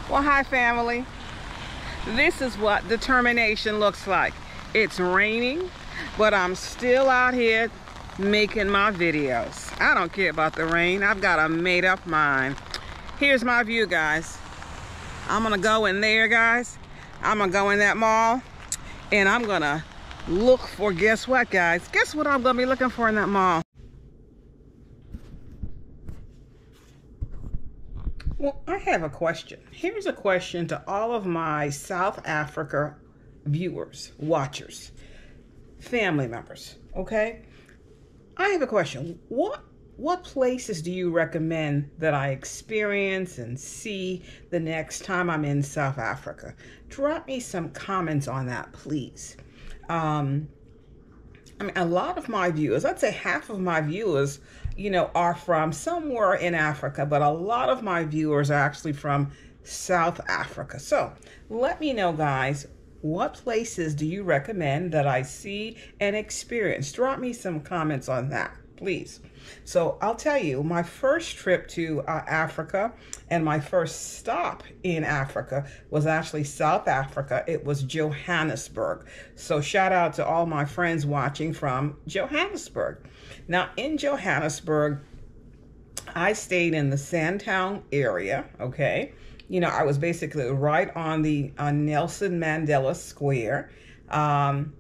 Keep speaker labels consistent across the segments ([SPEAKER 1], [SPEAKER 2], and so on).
[SPEAKER 1] Well, hi family. This is what determination looks like. It's raining, but I'm still out here making my videos. I don't care about the rain. I've got a made up mind. Here's my view, guys. I'm gonna go in there, guys. I'm gonna go in that mall and I'm gonna look for, guess what, guys? Guess what I'm gonna be looking for in that mall? Well, I have a question. Here's a question to all of my South Africa viewers, watchers, family members, okay? I have a question. What places do you recommend that I experience and see the next time I'm in South Africa? Drop me some comments on that, please. I mean, a lot of my viewers, I'd say half of my viewers, are from somewhere in Africa, but a lot of my viewers are actually from South Africa. So let me know, guys, what places do you recommend that I see and experience? Drop me some comments on that, please. So I'll tell you, my first trip to Africa and my first stop in Africa was actually South Africa. It was Johannesburg. So shout out to all my friends watching from Johannesburg. Now in Johannesburg, I stayed in the Sandtown area, okay? I was basically right on the Nelson Mandela Square. And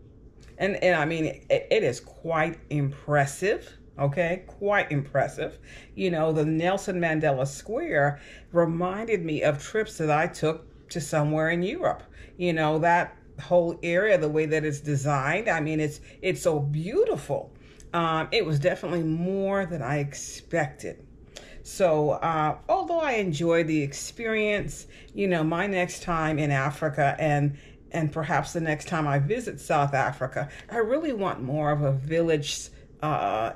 [SPEAKER 1] I mean, it is quite impressive. Okay, quite impressive. The Nelson Mandela Square reminded me of trips that I took to somewhere in Europe. That whole area, the way that it's designed, I mean, it's so beautiful. It was definitely more than I expected. So although I enjoyed the experience, my next time in Africa and perhaps the next time I visit South Africa, I really want more of a village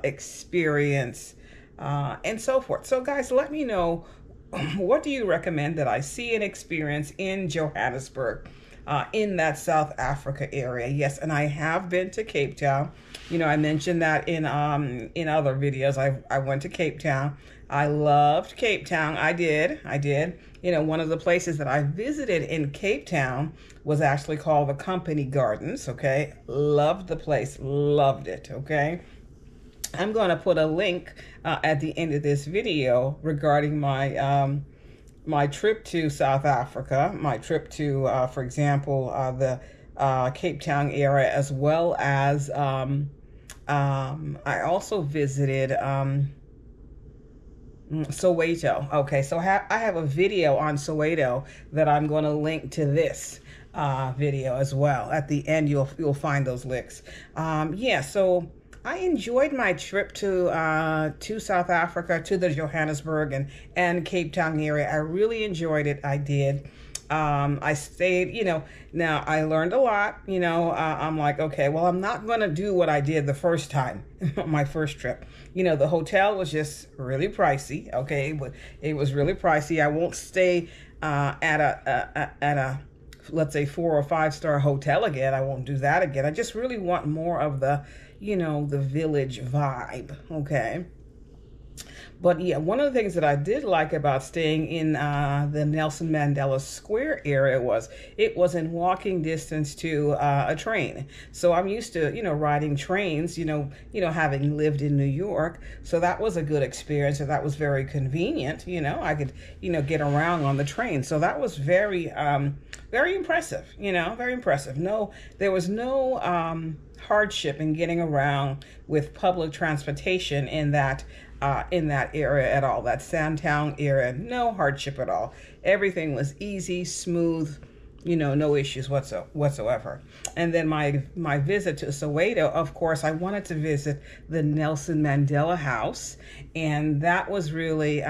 [SPEAKER 1] experience and so forth. So guys, let me know, what do you recommend that I see and experience in Johannesburg, in that South Africa area? Yes, and I have been to Cape Town. I mentioned that in other videos. I went to Cape Town. I loved Cape Town. I did. One of the places that I visited in Cape Town was actually called the Company Gardens, okay? Loved the place, loved it, okay? I'm going to put a link at the end of this video regarding my my trip to South Africa, my trip to, for example, the Cape Town area, as well as I also visited Soweto. Okay, so I have a video on Soweto that I'm going to link to this video as well. At the end, you'll find those links. Yeah, so I enjoyed my trip to South Africa, to the Johannesburg and Cape Town area. I really enjoyed it. I did. I stayed, now I learned a lot, I'm like, okay, well, I'm not going to do what I did the first time, my first trip. The hotel was just really pricey. Okay. It was really pricey. I won't stay at a let's say 4- or 5-star hotel again. I won't do that again. I just really want more of the, the village vibe. Okay. But yeah, one of the things that I did like about staying in the Nelson Mandela Square area was it was in walking distance to a train. So I'm used to, riding trains, having lived in New York. So that was a good experience, and that was very convenient. I could, get around on the train. So that was very, very impressive, very impressive. No, there was no hardship in getting around with public transportation in that area at all, that Sandtown area. No hardship at all. Everything was easy, smooth, no issues whatsoever. And then my visit to Soweto, of course, I wanted to visit the Nelson Mandela House, and that was really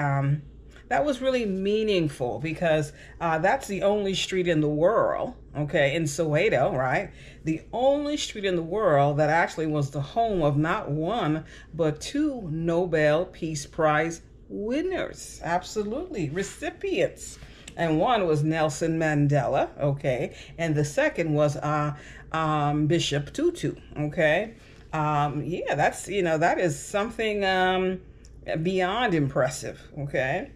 [SPEAKER 1] meaningful because that's the only street in the world, okay, in Soweto, right? The only street in the world that actually was the home of not one, but 2 Nobel Peace Prize winners. Absolutely, recipients. And one was Nelson Mandela, okay, and the second was Bishop Tutu, okay. Yeah, that's, that is something beyond impressive, okay.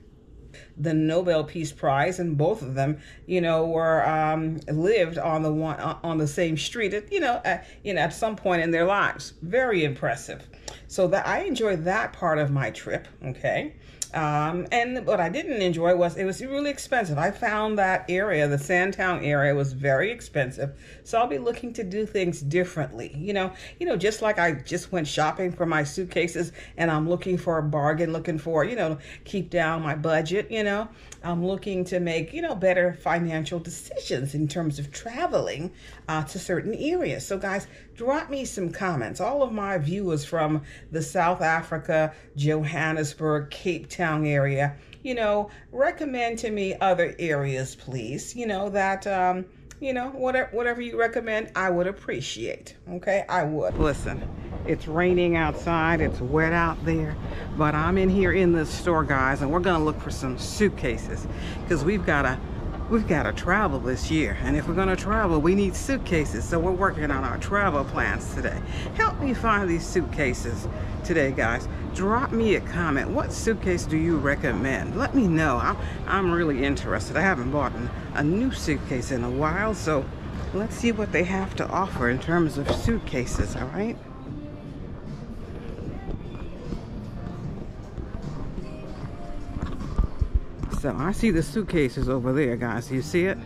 [SPEAKER 1] the Nobel Peace Prize, and both of them, were lived on the same street at some point in their lives. Very impressive. So that I enjoyed that part of my trip. Okay. And what I didn't enjoy was it was really expensive. I found that area, the Sandtown area, was very expensive. So I'll be looking to do things differently. Just like I just went shopping for my suitcases and I'm looking for a bargain, looking for, keep down my budget, I'm looking to make, better financial decisions in terms of traveling to certain areas. So guys, drop me some comments. All of my viewers from the South Africa, Johannesburg, Cape Town area, recommend to me other areas, please, that, whatever you recommend, I would appreciate. Okay, I would. Listen, it's raining outside, it's wet out there, but I'm in here in this store, guys, and we're gonna look for some suitcases because we've got to travel this year, and if we're going to travel, we need suitcases. So we're working on our travel plans today. Help me find these suitcases today, guys. Drop me a comment. What suitcase do you recommend? Let me know. I'm really interested. I haven't bought a new suitcase in a while, so let's see what they have to offer in terms of suitcases, all right? So I see the suitcases over there, guys. You see it?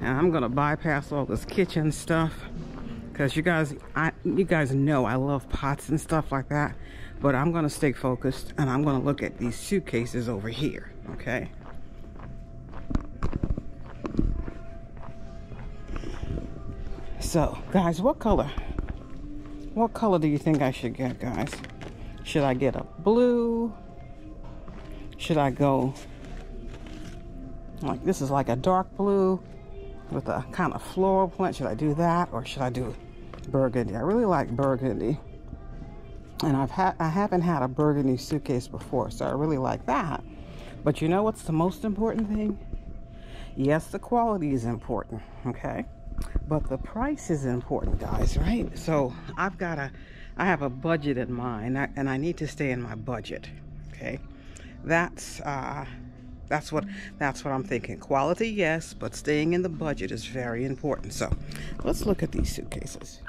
[SPEAKER 1] And I'm gonna bypass all this kitchen stuff because you guys know I love pots and stuff like that. But I'm gonna stay focused and I'm gonna look at these suitcases over here. Okay. So, guys, what color? What color do you think I should get, guys? Should I get a blue? Should I go like this is like a dark blue with a kind of floral print? Should I do that, or should I do burgundy? I really like burgundy, and I haven't had a burgundy suitcase before, so I really like that. But you know what's the most important thing? Yes, the quality is important, okay, but the price is important, guys, right? So I have a budget in mind, and I need to stay in my budget, okay? That's what I'm thinking. Quality, yes, but staying in the budget is very important. So let's look at these suitcases.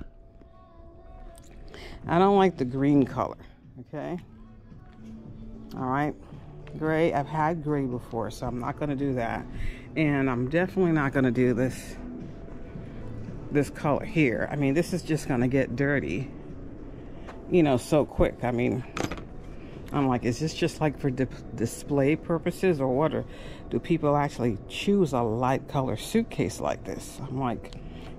[SPEAKER 1] I don't like the green color, okay? All right, gray. I've had gray before, so I'm not going to do that. And I'm definitely not going to do this color here. I mean, this is just going to get dirty, so quick. I mean, I'm like, is this just like for display purposes or what? Or do people actually choose a light color suitcase like this? I'm like,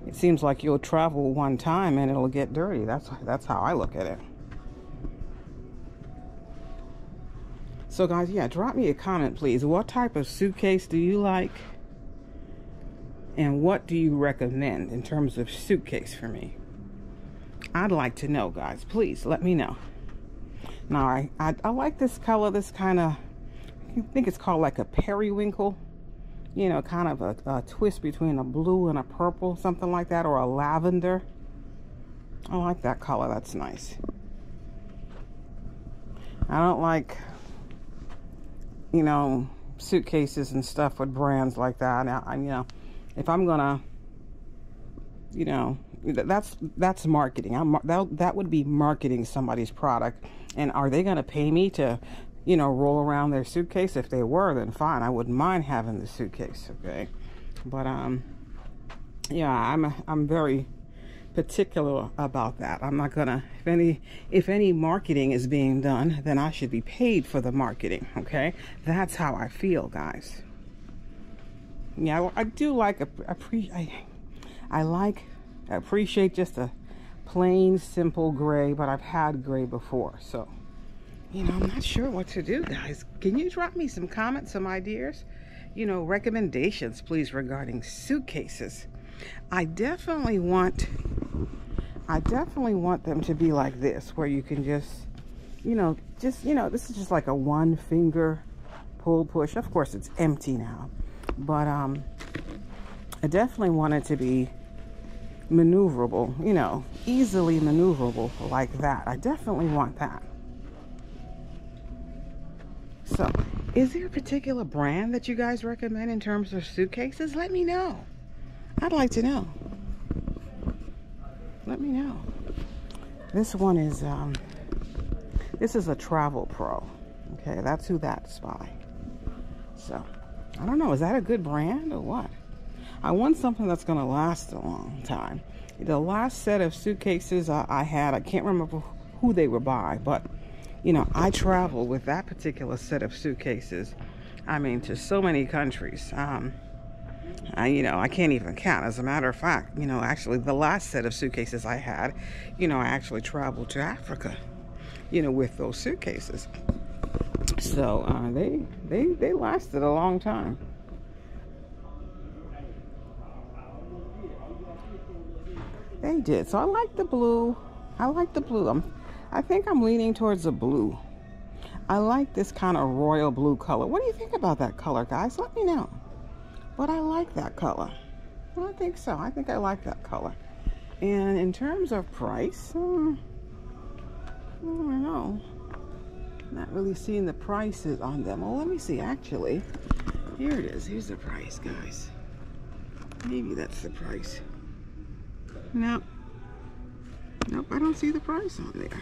[SPEAKER 1] it seems like you'll travel one time and it'll get dirty. That's how I look at it. So guys, yeah, drop me a comment, please. What type of suitcase do you like? And what do you recommend in terms of suitcase for me? I'd like to know, guys. Please let me know. Now, I like this color, this kind of, I think it's called like a periwinkle, kind of a twist between a blue and a purple, something like that, or a lavender. I like that color, that's nice. I don't like, suitcases and stuff with brands like that. If I'm gonna, that's marketing. That would be marketing somebody's product. And are they going to pay me to, roll around their suitcase? If they were, then fine. I wouldn't mind having the suitcase, okay? But yeah, I'm very particular about that. I'm not gonna, if any marketing is being done, then I should be paid for the marketing, okay? That's how I feel, guys. Yeah, I do like I appreciate just a plain, simple gray, but I've had gray before, so I'm not sure what to do, guys. Can you drop me some comments, some ideas, recommendations, please, regarding suitcases? I definitely want them to be like this, where you can just this is just like a one finger pull push. Of course, it's empty now, but I definitely want it to be maneuverable, easily maneuverable like that. I definitely want that. So, is there a particular brand that you guys recommend in terms of suitcases? Let me know. I'd like to know. Let me know. This one is, this is a Travel Pro. Okay, that's who that's by. So, I don't know. Is that a good brand or what? I want something that's going to last a long time. The last set of suitcases I had, I can't remember who they were by, but, you know, I traveled with that particular set of suitcases. I mean, to so many countries. You know, I can't even count. As a matter of fact, you know, actually the last set of suitcases I had, you know, I actually traveled to Africa, you know, with those suitcases. So they lasted a long time. They did. So I like the blue. I like the blue. I think I'm leaning towards the blue. I like this kind of royal blue color. What do you think about that color, guys? Let me know. But I like that color. I think so. I think I like that color. And in terms of price, I don't know. Not really seeing the prices on them. Well, let me see. Actually, here it is. Here's the price, guys. Maybe that's the price. No. Nope, I don't see the price on there.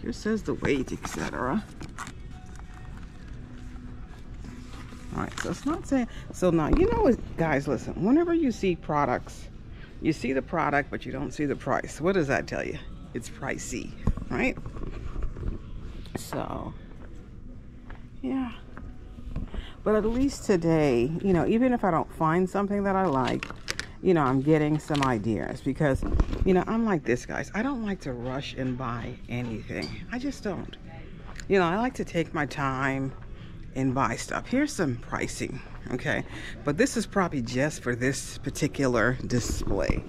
[SPEAKER 1] Here says the weight, etc. Alright, so it's not saying. So now, you know what, guys, listen. Whenever you see products, you see the product, but you don't see the price. What does that tell you? It's pricey, right? So, yeah. But at least today, you know, even if I don't find something that I like, you know, I'm getting some ideas because, you know, I'm like this, guys. I don't like to rush and buy anything. I just don't. You know, I like to take my time and buy stuff. Here's some pricing, okay? But this is probably just for this particular display.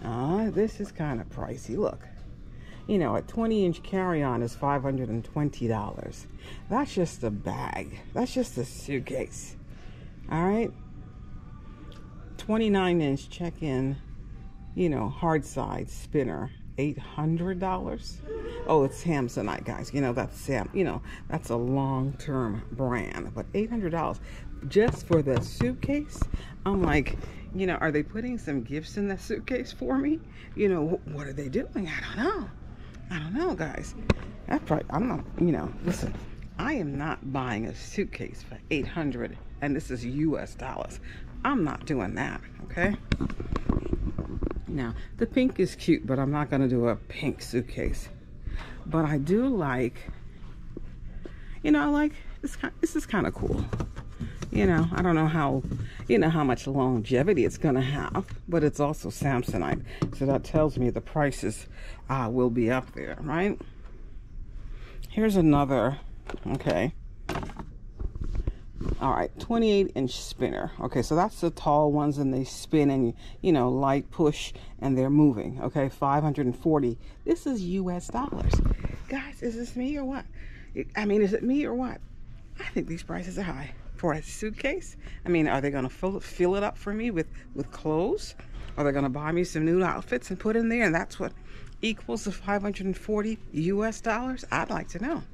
[SPEAKER 1] This is kind of pricey. Look, you know, a 20-inch carry-on is $520. That's just a bag. That's just a suitcase. All right? 29-inch check-in, you know, hard side spinner, $800. Oh, it's Samsonite, guys. You know, that's you know, that's a long-term brand, but $800 just for the suitcase. I'm like, you know, are they putting some gifts in the suitcase for me? You know, what are they doing? I don't know. I don't know, guys. That's probably, I'm not, you know, listen, I am not buying a suitcase for $800, and this is US dollars. I'm not doing that, okay? Now, the pink is cute, but I'm not going to do a pink suitcase. But I do like, you know, I like, this is kind of cool. You know, I don't know how, you know, how much longevity it's going to have, but it's also Samsonite. So that tells me the prices will be up there, right? Here's another, okay. All right, 28-inch spinner. Okay, so that's the tall ones, and they spin and, you know, light push, and they're moving. Okay, $540. This is US dollars. Guys, is this me or what? I mean, is it me or what? I think these prices are high for a suitcase. I mean, are they going to fill it up for me with clothes? Are they going to buy me some new outfits and put in there, and that's what equals the $540 US dollars? I'd like to know.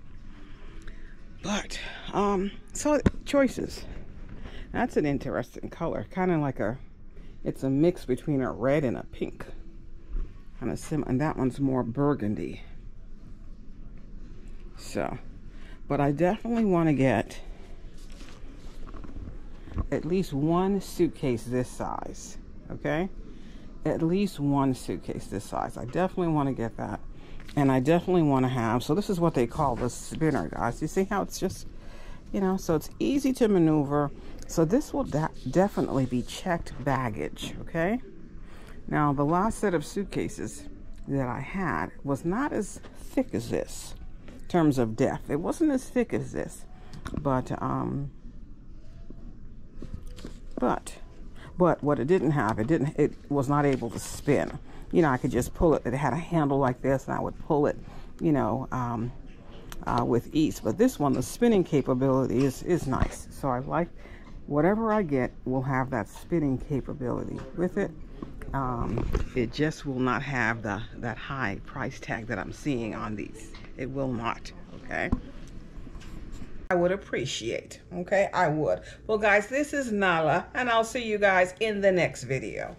[SPEAKER 1] But, so choices. That's an interesting color. Kind of like it's a mix between a red and a pink. Kind of and that one's more burgundy. So, but I definitely want to get at least one suitcase this size, okay? At least one suitcase this size. I definitely want to get that. And I definitely want to have, so this is what they call the spinner, guys. You see how it's just, you know, so it's easy to maneuver. So this will definitely be checked baggage, okay? Now, the last set of suitcases that I had was not as thick as this in terms of depth. It wasn't as thick as this, but what it didn't have, it was not able to spin. You know, I could just pull it. It had a handle like this, and I would pull it, you know, with ease. But this one, the spinning capability is nice. So I like whatever I get will have that spinning capability with it. It just will not have that high price tag that I'm seeing on these. It will not, okay? I would appreciate. Okay, I would. Well, guys, this is Nala, and I'll see you guys in the next video.